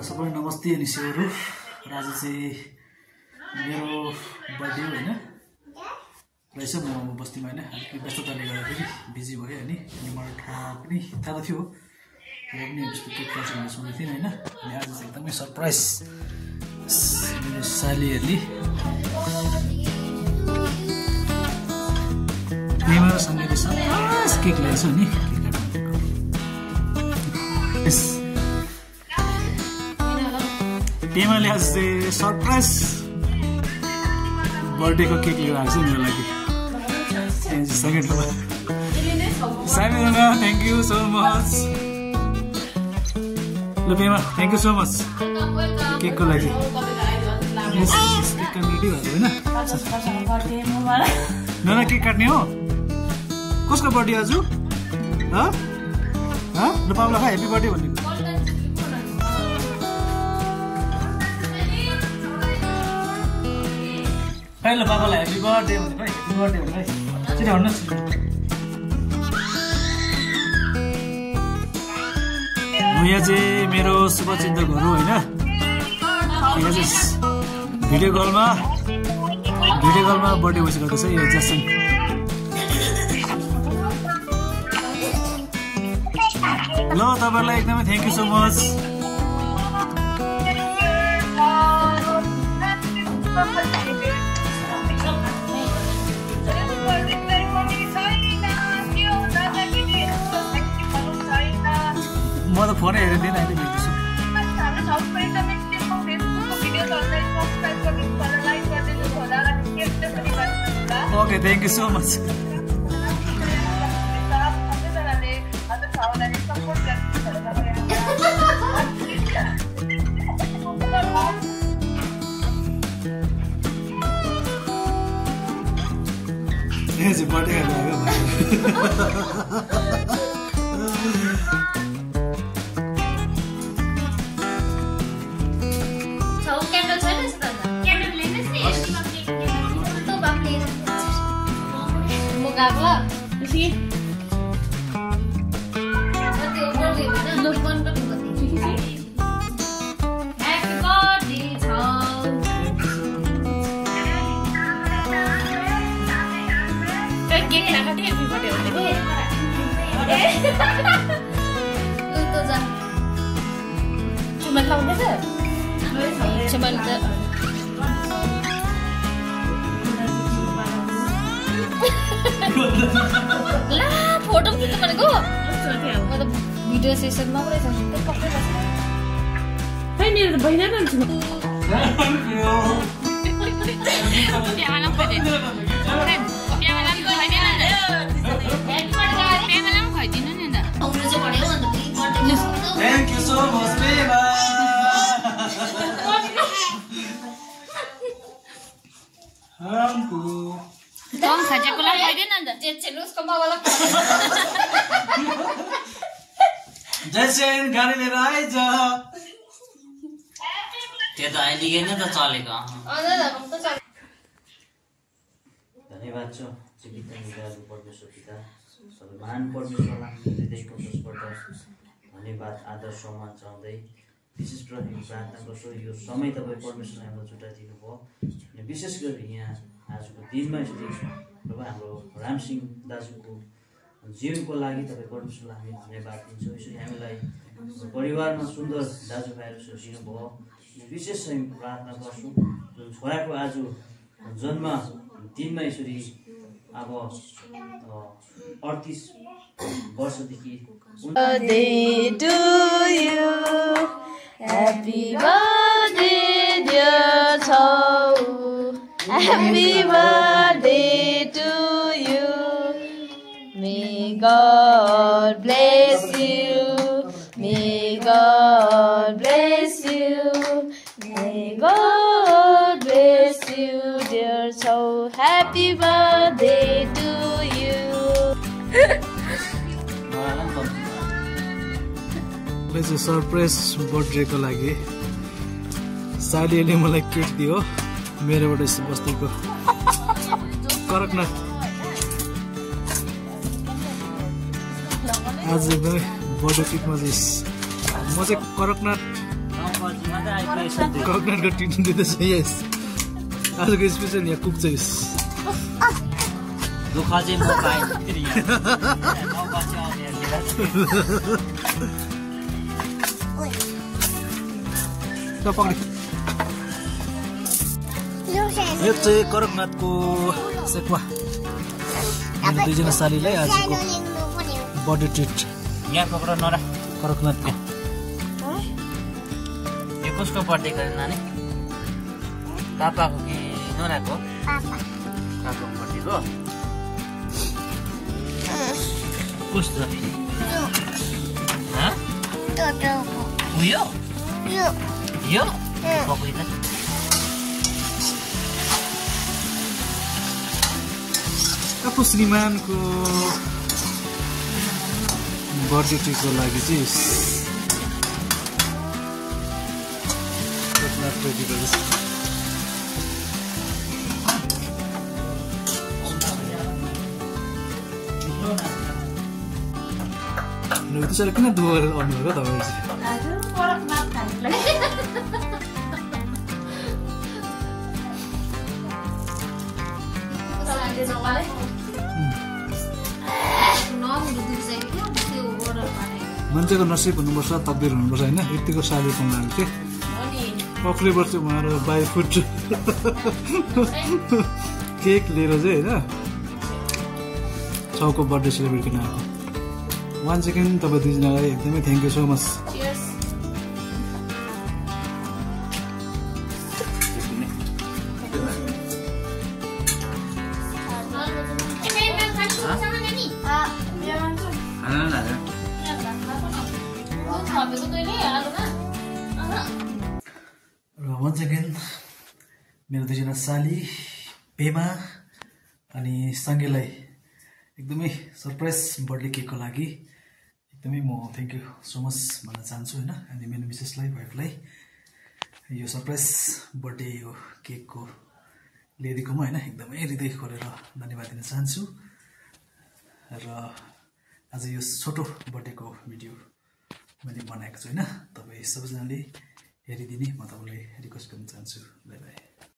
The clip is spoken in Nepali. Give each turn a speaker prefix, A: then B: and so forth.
A: सबैलाई नमस्ते अनि सेवाहरू। र आज चाहिँ मेरो बर्थडे हो हैन रहेछ। म बस्तीमा हैन अलिकति व्यस्तताले गर्दाखेरि बिजी भएँ अनि मलाई थाहा त थियो र पनि यस्तो केक काट्छ भन्ने सोचेको थिएन हैन। अनि आज चाहिँ एकदमै सरप्राइज मेरो सालीहरूले प्रेमा सँगैले सरप्राइज केक ल्याएछ नि। प्रेमाले आज चाहिँ सरप्राइज बर्थडेको केक लिएर आएको छ मेरो लागि। सामीरुना थ्याङ्क यू सो मच। ल Prema thank you so much केकको लागि। केक काट्ने रेडी भएको होइन नाना? केक काट्ने हो? कसको बर्थडे आज? ल पाउला खा ह्याप्पी बर्थडे भन्ने। ल बाबालाई ह्याप्पी बर्थडे भनेको है, ह्याप्पी बर्थडे भनेको है। छिटो भन्नुहोस्। यहाँ चाहिँ मेरो शुभचिन्तकहरू होइन, यहाँ चाहिँ भिडियो कलमा बर्थडे विस गर्दैछ यो ज्यासन। ल तपाईँहरूलाई एकदमै थ्याङ्क यू सो मच। म त फोनै हेरिदिनँ अहिले भेट्दैछु। Okay thank you so much. Birthday
B: ला फोटो खिच्नु भनेको म त भिडियो सेसनमा पुरै छ। खै मेरो त भइन रहन्छ नि।
A: Thank you so much Prema.
B: कम खाजेको ला खाइदैन नि त चेचेन उसको मावाला।
A: जैसेन गाडी लिएर आइज।
C: त्यो त अहिले नै त चलेको। धन्यवाद छ जीवित निराजु परमेश्वर पिता सबै महान परमेश्वरलाई हृदयको तर्फबाट धन्यवाद आदर सम्मान चाहँदै विशेष गरी प्रार्थना गर्छु यो समय तपाईँ परमेश्वरले हामीलाई छुट्याइदिनु भयो। अनि विशेष गरी यहाँ आजको दिनमा यसरी प्रभु हाम्रो रामसिंह दाजुको जीवनको लागि तपाईँ परमेश्वरलाई हामी धन्यवाद दिन्छौँ। यसरी हामीलाई परिवारमा सुन्दर दाजुभाइहरू दिनुभयो। विशेष हामी प्रार्थना गर्छौँ जुन छोराको आज जन्म दिनमा यसरी अब 38 वर्षदेखि
B: Happy birthday dear Chau, happy birthday to you. May God bless you, may God bless you, may God bless you dear Chau, happy birthday to you.
A: Surprise बर्थडेको लागि सालीले मलाई केक दियो मेरोबाट बस्तीको करकनाथ। आज एकदमै बर्थडे केकमा चाहिँ म चाहिँ करकनाथ
C: बजीमा त आइपुगेछ
A: कोकोनटको टिन दिँदैछ यस आजको स्पेसल यहाँ कुक चाहिँ
C: दुःख चाहिँ म पाएँ फेरि
A: यो चाहिँ करकनाथको सेक्वा दुईजना सालीलाई आजको बर्थडे ट्रिट
C: यहाँ पक्र नरा
A: करकनाथको
C: यो कसको बर्थडे गरे नानी पापाको कि नोराको पापाको बर्थडे हो कस्तो यो पक्रिँदा
A: आफ्नो श्रीमानको बर्थडे ट्रिटको लागि चाहिँ रेडी गर्दैछ त्यसरी किन दुःख गरेर आउनु हो तपाईँ मान्छेको नसिब हुनुपर्छ तकदिर हुनुपर्छ होइन यतिको साली पाउनु चाहिँ अक्टोबर चाहिँ उहाँहरू बाई फुड केक लिएर चाहिँ होइन छाउको बर्थडे सेलिब्रेट गर्न आएको वान सेकेन्ड तपाईँ दुईजनालाई एकदमै थ्याङ्क यू सो मच र वान सेकेन्ड मेरो दुईजना साली पेमा अनि सङ्गेलाई एकदमै सरप्राइज बर्थडे केकको लागि एकदमै म थ्याङ्क यू सो मच भन्न चाहन्छु होइन अनि मेरो मिसेसलाई वाइफलाई यो सरप्राइज बर्थडे यो केकको ल्याइदिएकोमा होइन एकदमै हृदय खोलेर धन्यवाद दिन चाहन्छु र आज यो छोटो बर्थडेको भिडियो मैले बनाएको छु होइन तपाईँ सबैजनाले हेरिदिने म तपाईँलाई रिक्वेस्ट गर्न चाहन्छु बाई बाई